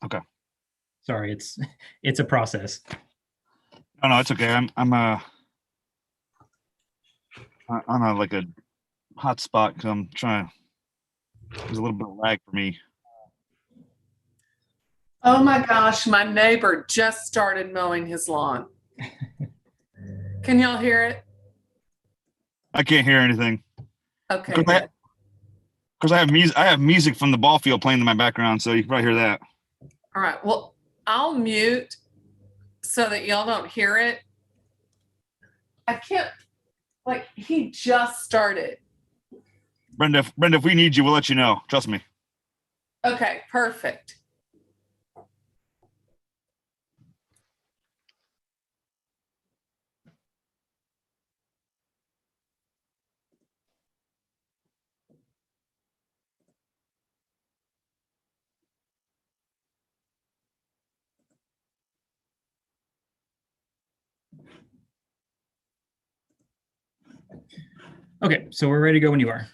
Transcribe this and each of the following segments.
Okay. Sorry, it's a process. No, it's okay. I'm on like a hot spot because I'm trying. There's a little bit of lag for me. Oh my gosh, my neighbor just started mowing his lawn. Can y'all hear it? I can't hear anything. Okay, Because I have music. I have music from the ball field playing in my background, so you can probably hear that. All right. Well, I'll mute so that y'all don't hear it. I can't. Like, he just started. Brenda, if we need you, we'll let you know. Trust me. Okay, perfect. Okay, so we're ready to go when you are.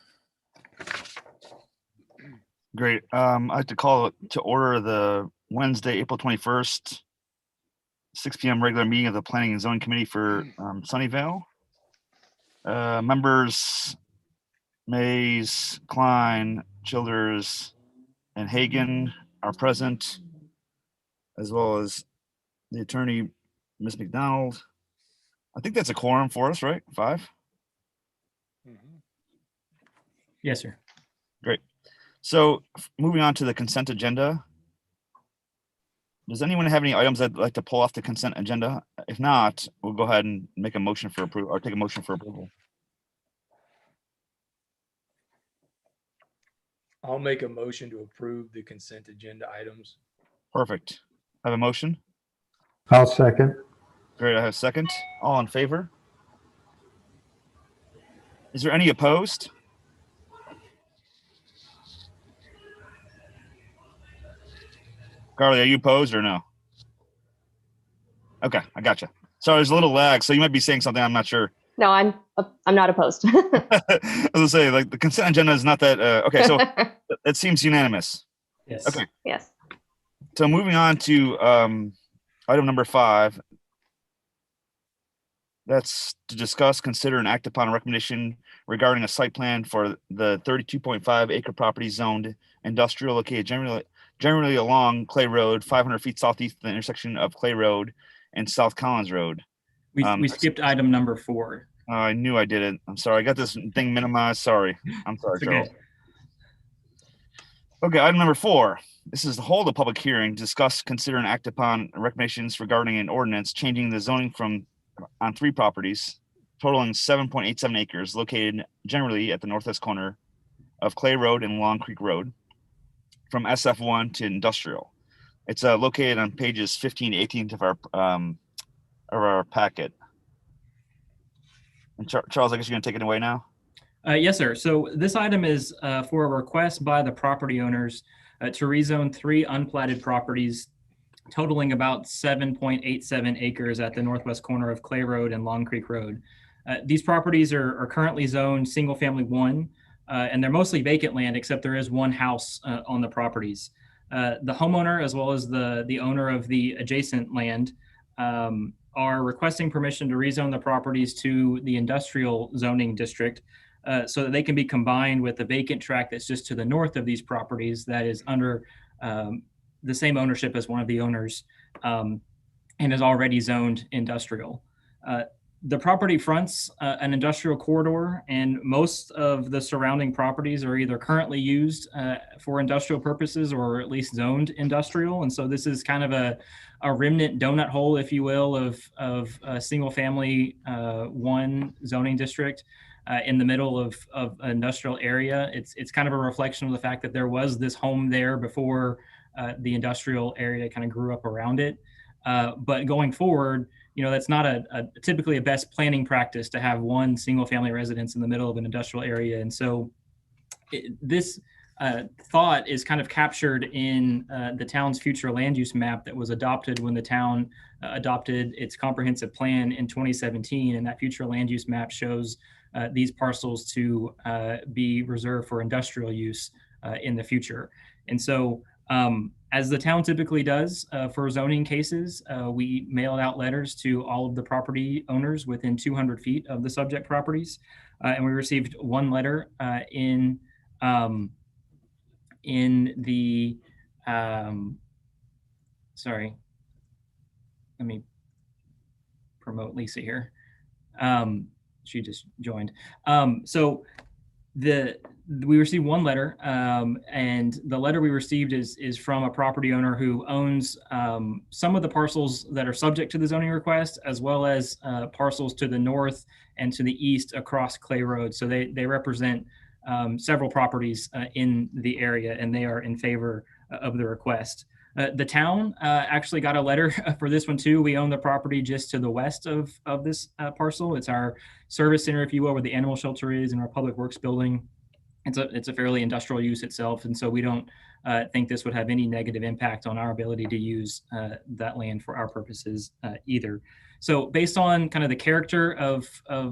Great. I'd like to call it to order the Wednesday, April 21st, 6 p.m. regular meeting of the Planning and Zoning Committee for Sunnyvale. Members Mays, Kline, Childers, and Hagen are present, as well as the attorney, Ms. McDonald. I think that's a quorum for us, right? 5? Yes, sir. Great. So moving on to the consent agenda. Does anyone have any items they'd like to pull off the consent agenda? If not, we'll go ahead and make a motion for approval or take a motion for approval. I'll make a motion to approve the consent agenda items. Perfect. I have a motion. I'll second. Great. I have a second. All in favor? Is there any opposed? Carly, are you opposed or no? Okay, I gotcha. Sorry, there's a little lag, so you might be saying something. I'm not sure. No, I'm not opposed. I was gonna say, like, the consent agenda is not that. Okay, so it seems unanimous. Yes. Okay. Yes. So moving on to item number 5. That's to discuss, consider, and act upon a recommendation regarding a site plan for the 32.5 acre property zoned industrial located generally along Clay Road, 500 feet southeast of the intersection of Clay Road and South Collins Road. We skipped item number 4. I knew I did it. I'm sorry. I got this thing minimized. Sorry. I'm sorry, It's Charles. okay. Okay, item number 4. This is to hold a public hearing, discuss, consider, and act upon recommendations regarding an ordinance changing the zoning on 3 properties totaling 7.87 acres located generally at the northwest corner of Clay Road and Long Creek Road from SF1 to industrial. It's located on pages 15 to 18 of our packet. And Charles, I guess you're gonna take it away now. Yes, sir. So this item is for a request by the property owners to rezone 3 unplatted properties totaling about 7.87 acres at the northwest corner of Clay Road and Long Creek Road. These properties are currently zoned single family 1, and they're mostly vacant land, except there is 1 house on the properties. The homeowner, as well as the owner of the adjacent land, are requesting permission to rezone the properties to the industrial zoning district so that they can be combined with the vacant tract that's just to the north of these properties that is under the same ownership as one of the owners and is already zoned industrial. The property fronts an industrial corridor, and most of the surrounding properties are either currently used for industrial purposes or at least zoned industrial. And so this is kind of a remnant donut hole, if you will, of a single family 1 zoning district in the middle of an industrial area. It's kind of a reflection of the fact that there was this home there before the industrial area kind of grew up around it. But going forward, that's not typically a best planning practice to have 1 single family residence in the middle of an industrial area. And so this thought is kind of captured in the town's future land use map that was adopted when the town adopted its comprehensive plan in 2017. And that future land use map shows these parcels to be reserved for industrial use in the future. And so As the town typically does for zoning cases, we mailed out letters to all of the property owners within 200 feet of the subject properties. And we received one letter in the, sorry, let me promote Lisa here. She just joined. So we received one letter, and the letter we received is from a property owner who owns some of the parcels that are subject to the zoning request, as well as parcels to the north and to the east across Clay Road. So they represent several properties in the area, and they are in favor of the request. The town actually got a letter for this one too. We own the property just to the west of this parcel. It's our service center, if you will, where the animal shelter is, and our public works building. It's a fairly industrial use itself, and so we don't think this would have any negative impact on our ability to use that land for our purposes either. So based on kind of the character of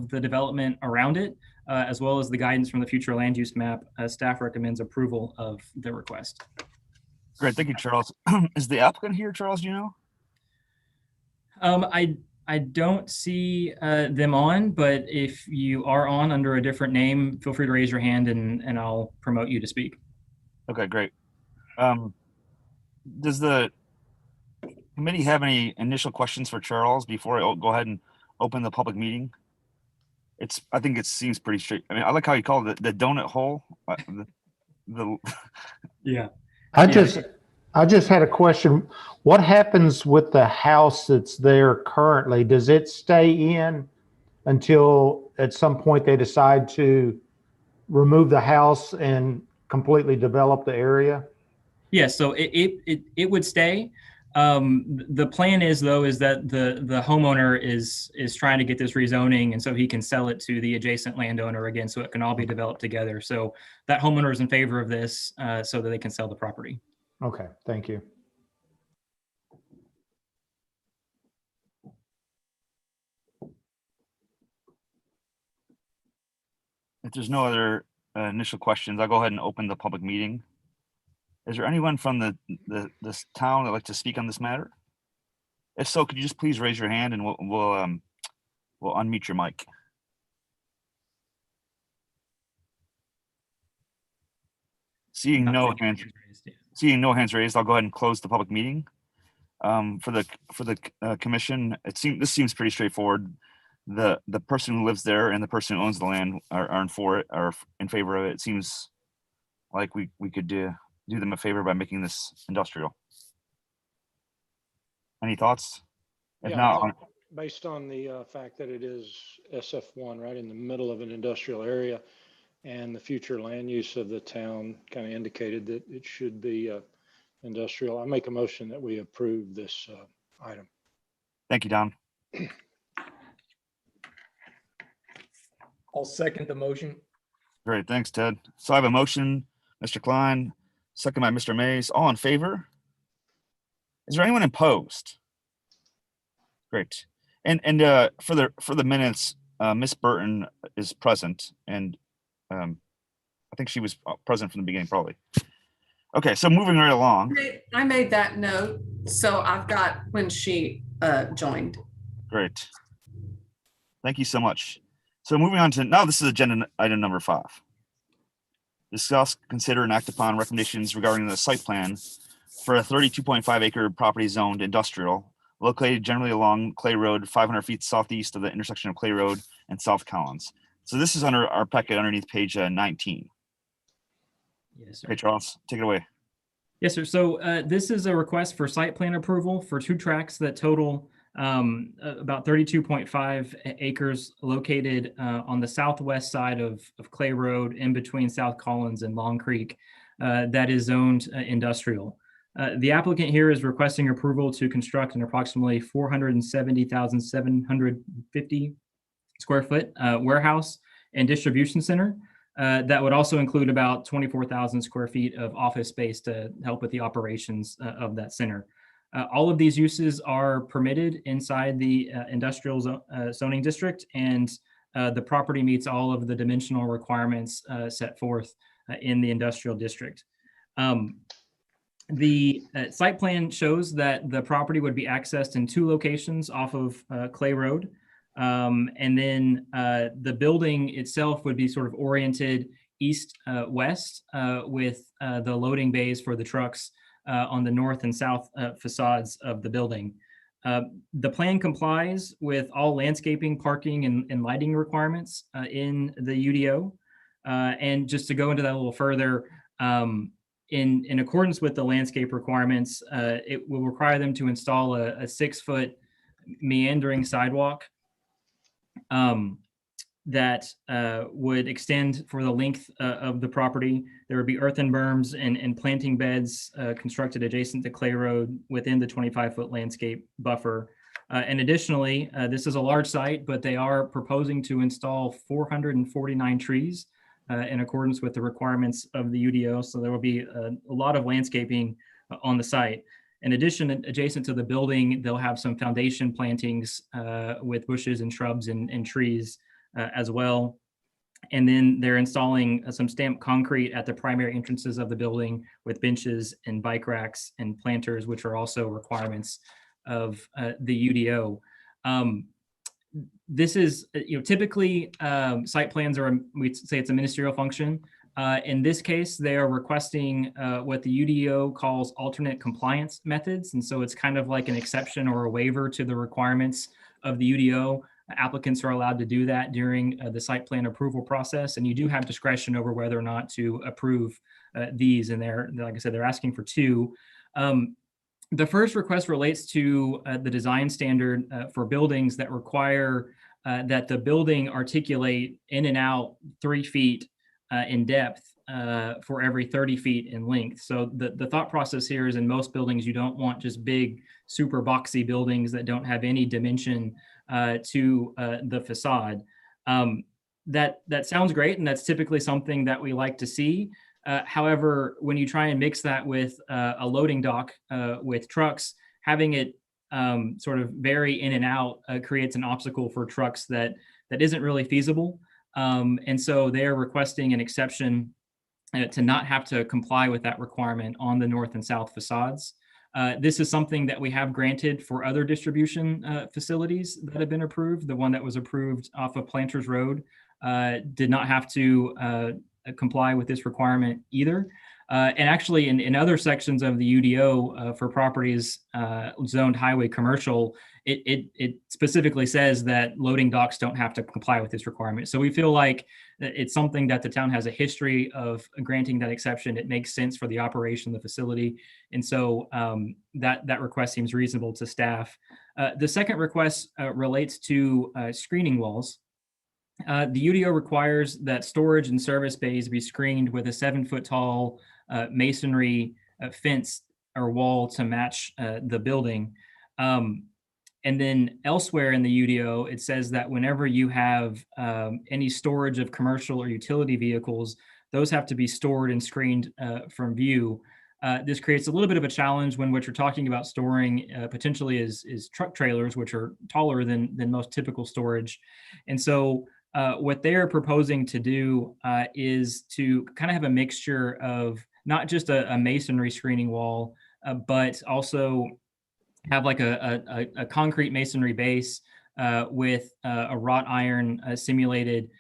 the development around it, as well as the guidance from the future land use map, staff recommends approval of the request. Great, thank you, Charles. Is the applicant here, Charles? Do you know? I don't see them on, but if you are on under a different name, feel free to raise your hand and I'll promote you to speak. Okay, great. Does the committee have any initial questions for Charles before I go ahead and open the public meeting? I think it seems pretty straight. I mean, I like how you call it the donut hole. Yeah. I just had a question. What happens with the house that's there currently? Does it stay in until at some point they decide to remove the house and completely develop the area? Yeah, so it would stay. The plan is that the homeowner is trying to get this rezoning, and so he can sell it to the adjacent landowner again, so it can all be developed together. So that homeowner is in favor of this, so that they can sell the property. Okay, thank you. If there's no other initial questions, I'll go ahead and open the public meeting. Is there anyone from this town that'd like to speak on this matter? If so, could you just please raise your hand and we'll unmute your mic. Seeing no hands raised, I'll go ahead and close the public meeting. For the commission, this seems pretty straightforward. The person who lives there and the person who owns the land are in favor of it. It seems like we could do them a favor by making this industrial. Any thoughts? If Yeah, not, I think based on the fact that it is SF1, right in the middle of an industrial area, and the future land use of the town kind of indicated that it should be industrial, I make a motion that we approve this item. thank you, Don. I'll second the motion. Great, thanks, Ted. So I have a motion, Mr. Kline, second by Mr. Mays. All in favor? Is there anyone opposed? Great. And for the minutes, Miss Burton is present, and I think she was present from the beginning, probably. Okay, so moving right along. I made that note, so I've got when she joined. Great. Thank you so much. So moving on to now, this is agenda item number 5. Discuss, consider, and act upon recommendations regarding the site plan for a 32.5 acre property zoned industrial located generally along Clay Road, 500 feet southeast of the intersection of Clay Road and South Collins. So this is under our packet underneath page 19. Yes, sir. Okay, Charles, take it away. Yes, sir. So this is a request for site plan approval for 2 tracts that total about 32.5 acres located on the southwest side of Clay Road in between South Collins and Long Creek that is zoned industrial. The applicant here is requesting approval to construct an approximately 470,750 square foot warehouse and distribution center. That would also include about 24,000 square feet of office space to help with the operations of that center. All of these uses are permitted inside the industrial zoning district, and the property meets all of the dimensional requirements set forth in the industrial district. The site plan shows that the property would be accessed in 2 locations off of Clay Road. And then the building itself would be sort of oriented east-west with the loading bays for the trucks on the north and south facades of the building. The plan complies with all landscaping, parking, and lighting requirements in the UDO. And just to go into that a little further, in accordance with the landscape requirements, it will require them to install a 6-foot meandering sidewalk that would extend for the length of the property. There would be earthen berms and planting beds constructed adjacent to Clay Road within the 25-foot landscape buffer. And additionally, this is a large site, but they are proposing to install 449 trees in accordance with the requirements of the UDO. So there will be a lot of landscaping on the site. In addition, adjacent to the building, they'll have some foundation plantings with bushes and shrubs and trees as well. And then they're installing some stamped concrete at the primary entrances of the building with benches and bike racks and planters, which are also requirements of the UDO. This is, typically site plans are, we'd say it's a ministerial function. In this case, they are requesting what the UDO calls alternate compliance methods. And so it's kind of like an exception or a waiver to the requirements of the UDO. Applicants are allowed to do that during the site plan approval process. And you do have discretion over whether or not to approve these. And they're, like I said, they're asking for 2. The first request relates to the design standard for buildings that require that the building articulate in and out 3 feet in depth for every 30 feet in length. So the thought process here is in most buildings, you don't want just big, super boxy buildings that don't have any dimension to the facade. That sounds great, and that's typically something that we like to see. However, when you try and mix that with a loading dock with trucks, having it sort of vary in and out creates an obstacle for trucks that isn't really feasible. And so they're requesting an exception to not have to comply with that requirement on the north and south facades. This is something that we have granted for other distribution facilities that have been approved. The one that was approved off of Planters Road did not have to comply with this requirement either. And actually in other sections of the UDO for properties zoned highway commercial, it specifically says that loading docks don't have to comply with this requirement. So we feel like it's something that the town has a history of granting that exception. It makes sense for the operation of the facility. And so that request seems reasonable to staff. The second request relates to screening walls. The UDO requires that storage and service bays be screened with a 7-foot tall masonry fence or wall to match the building. And then elsewhere in the UDO, it says that whenever you have any storage of commercial or utility vehicles, those have to be stored and screened from view. This creates a little bit of a challenge when what you're talking about storing potentially is truck trailers, which are taller than most typical storage. And so what they're proposing to do is to kind of have a mixture of not just a masonry screening wall, but also have like a concrete masonry base with a wrought iron simulated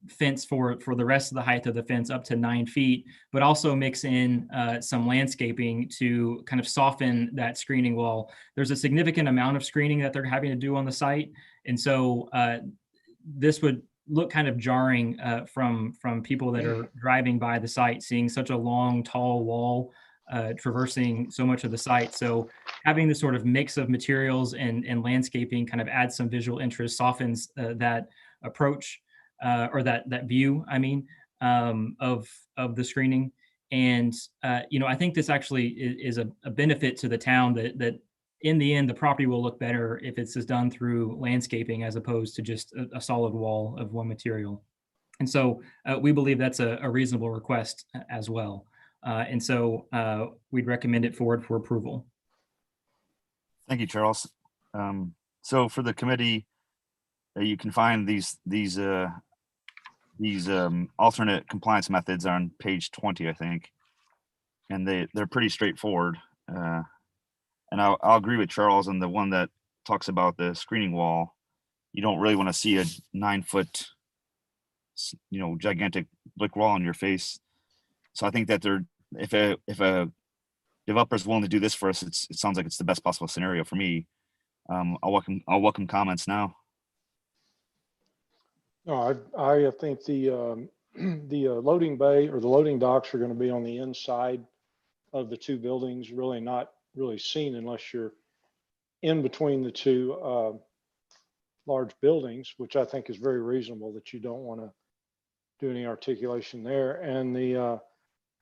fence for the rest of the height of the fence up to 9 feet, but also mix in some landscaping to kind of soften that screening wall. There's a significant amount of screening that they're having to do on the site. And so this would look kind of jarring from people that are driving by the site, seeing such a long, tall wall traversing so much of the site. So having this sort of mix of materials and landscaping kind of adds some visual interest, softens that approach or that view, I mean, of the screening. And, I think this actually is a benefit to the town that in the end, the property will look better if it's just done through landscaping as opposed to just a solid wall of one material. And so we believe that's a reasonable request as well. And so we'd recommend it forward for approval. Thank you, Charles. So for the committee, you can find these alternate compliance methods on page 20, I think. and they're pretty straightforward. And I'll agree with Charles on the one that talks about the screening wall. You don't really want to see a 9-foot, gigantic brick wall in your face. So I think that if a developer's willing to do this for us, it sounds like it's the best possible scenario for me. I'll welcome comments now. No, I think the loading bay or the loading docks are going to be on the inside of the two buildings, really not really seen unless you're in between the two large buildings, which I think is very reasonable that you don't want to do any articulation there. And the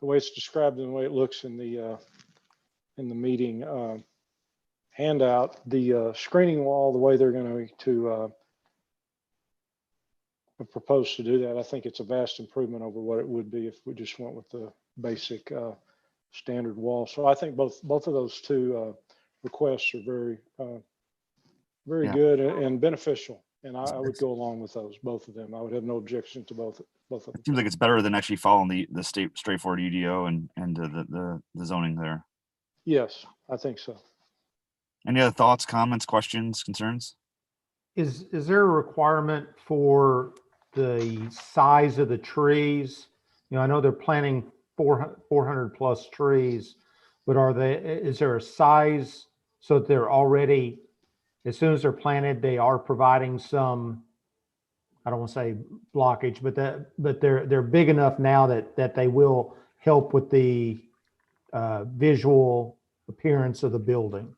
way it's described and the way it looks in the meeting handout, the screening wall, the way they're going to propose to do that, I think it's a vast improvement over what it would be if we just went with the basic standard wall. So I think both of those two requests are very Yeah. good and beneficial. And I would go along with those, both of them. I would have no objection to both of them. It seems like it's better than actually following the straightforward UDO and the zoning there. Yes, I think so. Any other thoughts, comments, questions, concerns? Is there a requirement for the size of the trees? I know they're planting 400 plus trees, but is there a size so that they're already, as soon as they're planted, they are providing some, I don't want to say blockage, but they're big enough now that they will help with the visual appearance of the building?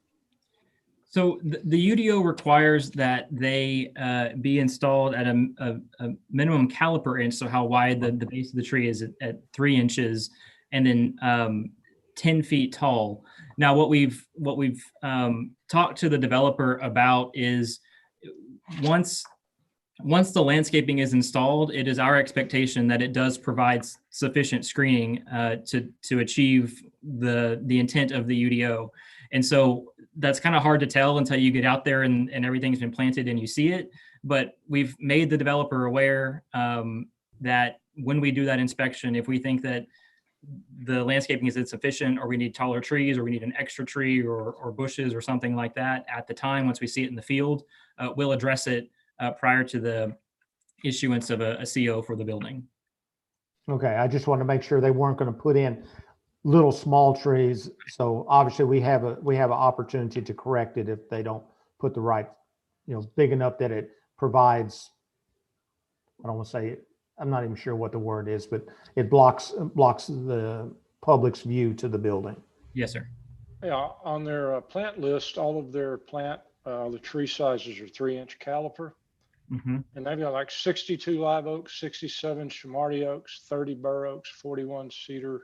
So the UDO requires that they be installed at a minimum caliper inch, so how wide the base of the tree is at 3 inches, and then 10 feet tall. Now, what we've talked to the developer about is once the landscaping is installed, it is our expectation that it does provide sufficient screening to achieve the intent of the UDO. And so that's kind of hard to tell until you get out there and everything's been planted and you see it. But we've made the developer aware that when we do that inspection, if we think that the landscaping is insufficient, or we need taller trees, or we need an extra tree or bushes or something like that at the time, once we see it in the field, we'll address it prior to the issuance of a CO for the building. Okay, I just want to make sure they weren't going to put in little small trees. So obviously we have an opportunity to correct it if they don't put the right, big enough that it provides, I don't want to say it, I'm not even sure what the word is, but it blocks the public's view to the building. Yes, sir. Yeah, on their plant list, all of their the tree sizes are 3-inch caliper. Mm-hmm. And they've got like 62 live oaks, 67 Shamarty oaks, 30 bur oaks, 41 cedar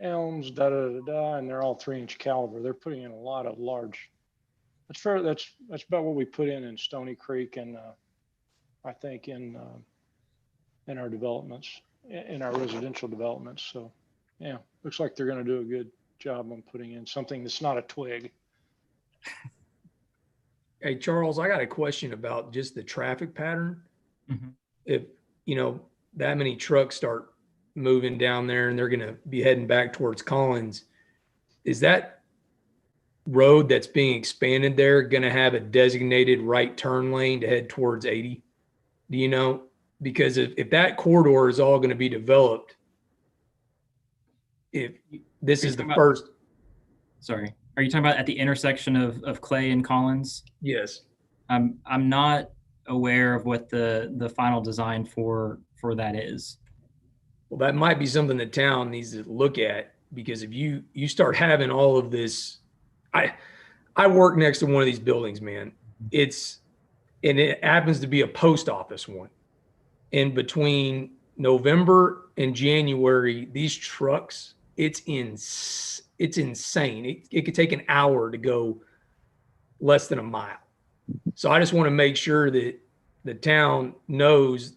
elms, and they're all 3-inch caliber. They're putting in a lot of large. That's fair. That's about what we put in Stony Creek, and I think in our developments, in our residential developments. So yeah, looks like they're going to do a good job on putting in something that's not a twig. Hey, Charles, I got a question about just the traffic pattern. Mm-hmm. If, that many trucks start moving down there and they're going to be heading back towards Collins, is that road that's being expanded there going to have a designated right turn lane to head towards 80? Do you know? Because if that corridor is all going to be developed, if this is the first. Sorry. Are you talking about at the intersection of Clay and Collins? Yes. I'm not aware of what the final design for that is. Well, that might be something the town needs to look at, because if you start having all of this, I work next to one of these buildings, man. And it happens to be a post office one. And between November and January, these trucks, it's insane. It could take an hour to go less than a mile. So I just want to make sure that the town knows,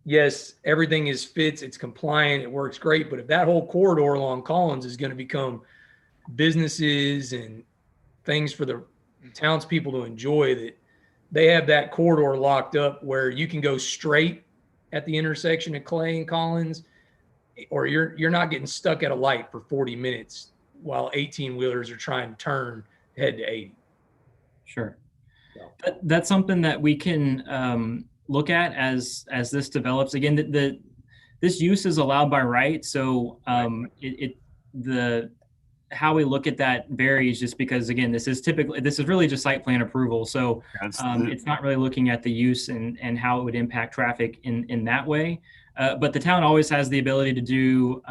yes, everything fits, it's compliant, it works great. But if that whole corridor along Collins is going to become businesses and things for the townspeople to enjoy, that they have that corridor locked up where you can go straight at the intersection of Clay and Collins, or you're not getting stuck at a light for 40 minutes while 18 wheelers are trying to turn head to 80. Sure. Yeah. That's something that we can look at as this develops. Again, this use is allowed by right. So the how we look at that varies just because, again, this is really just site plan approval. So it's not really looking at the use and how it would impact traffic in that way. But the town always has the ability to do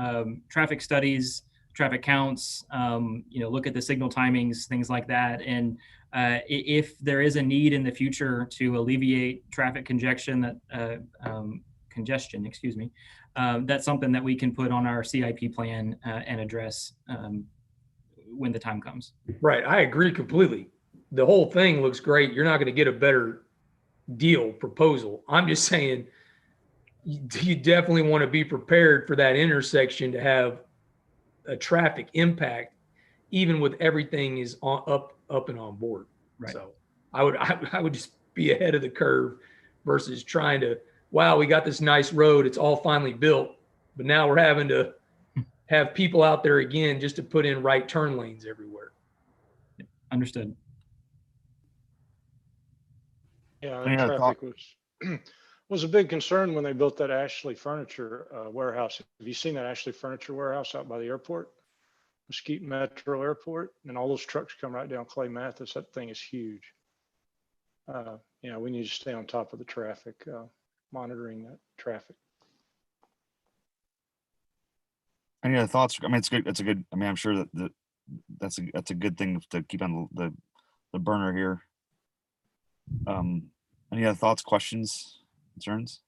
traffic studies, traffic counts, look at the signal timings, things like that. And if there is a need in the future to alleviate traffic congestion, that's something that we can put on our CIP plan and address when the time comes. Right. I agree completely. The whole thing looks great. You're not going to get a better deal proposal. I'm just saying you definitely want to be prepared for that intersection to have a traffic impact, even with everything is up and on board. Right. So I would just be ahead of the curve versus trying to, wow, we got this nice road. It's all finally built, but now we're having to have people out there again just to put in right turn lanes everywhere. Understood. Yeah, Any other traffic was a big concern when they built that Ashley Furniture warehouse. Have you seen that Ashley Furniture warehouse out by the airport, Mesquite Metro Airport? And all those trucks come right down Clay Mathis. That thing is huge. We need to stay on top of the traffic, monitoring that traffic. Any other thoughts? I mean, it's good. It's a good. I mean, I'm sure that's a good thing to keep on the burner here. Any other thoughts, questions, concerns?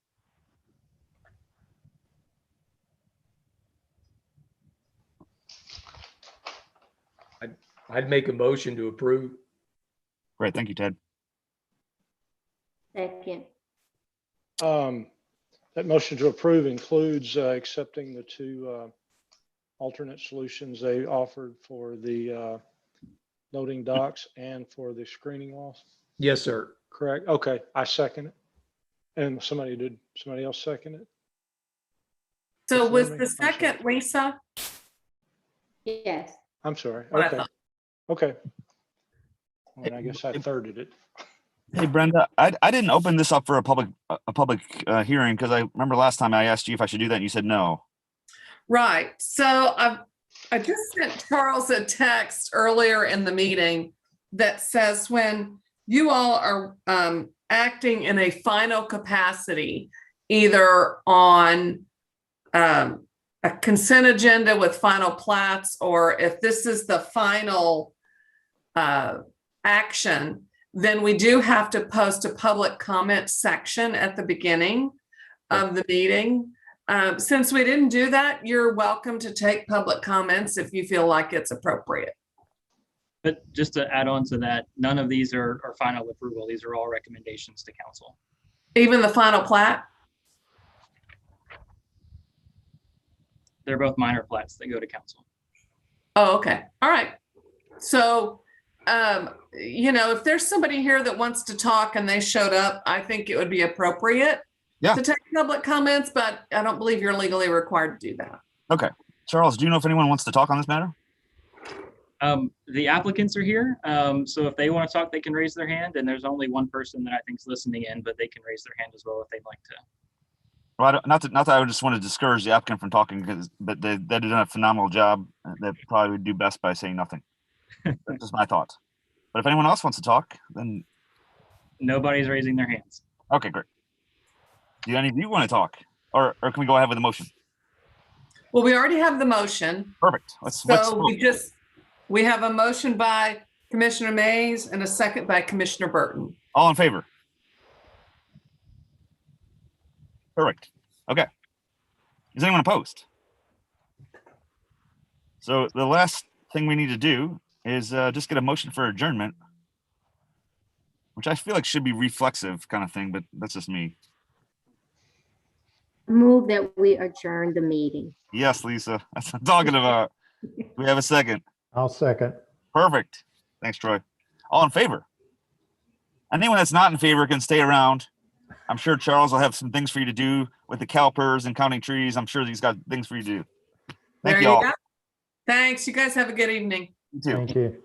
I'd make a motion to approve. Great, thank you, Ted. Second. That motion to approve includes accepting the two alternate solutions they offered for the loading docks and for the screening walls. Yes, sir. Correct. Okay, I second it. And somebody else second it? So was I'm the sorry. second Lisa? Yes. I'm sorry. What I Okay. thought. Okay. Well, and I guess I thirded it. Hey, Brenda, I didn't open this up for a public hearing because I remember last time I asked you if I should do that and you said no. Right. So I just sent Charles a text earlier in the meeting that says when you all are acting in a final capacity, either on a consent agenda with final plats, or if this is the final action, then we do have to post a public comment section at the beginning of the meeting. Since we didn't do that, you're welcome to take public comments if you feel like it's appropriate. But just to add on to that, none of these are final approval. These are all recommendations to council. Even the final plat? They're both minor plats that go to council. Oh, okay. All right. So, if there's somebody here that wants to talk and they showed up, I think it would be appropriate Yeah. to take public comments, but I don't believe you're legally required to do that. Okay. Charles, do you know if anyone wants to talk on this matter? The applicants are here. So if they want to talk, they can raise their hand. And there's only one person that I think is listening in, but they can raise their hand as well if they'd like to. Well, not that I would just want to discourage the applicant from talking, but they did a phenomenal job. They probably would do best by saying nothing. That's just my thought. But if anyone else wants to talk, then Nobody's raising their hands. okay, great. Do any of you want to talk, or can we go ahead with the motion? Well, we already have the motion. Perfect. Let's We have a motion by Commissioner Mays and a second by Commissioner Burton. all in favor. Perfect. Okay. Is anyone opposed? So the last thing we need to do is just get a motion for adjournment, which I feel like should be reflexive kind of thing, but that's just me. Move that we adjourn the meeting. Yes, Lisa, that's what I'm talking about. We have a second. I'll second. Perfect. Thanks, Troy. All in favor? Anyone that's not in favor can stay around. I'm sure Charles will have some things for you to do with the calipers and counting trees. I'm sure he's got things for you to do. There Thank you you all. go. Thanks. You guys have a good evening. You too. Thank you.